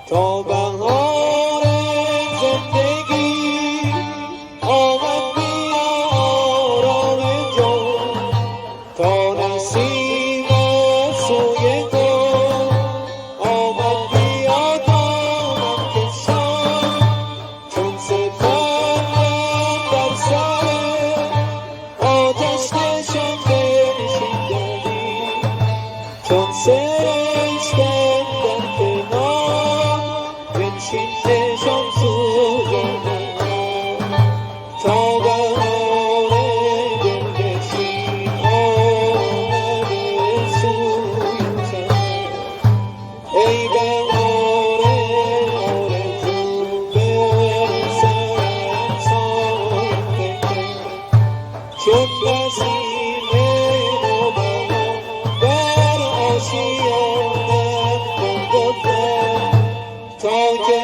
تا بهار زندگی آمد بیار جان، تا نسیم سوی گل آمد بیاد آمد کشان، چون سپندم بر سر آتش نشان نشیندنی، چون سرشکم در کنار بنشین نشان سوزانم، تا بهار دلنشین آمده سوی من. ای بهار آرزو برسد سایه شد نسیم نوبهار در آشیانم گل گفتم تا که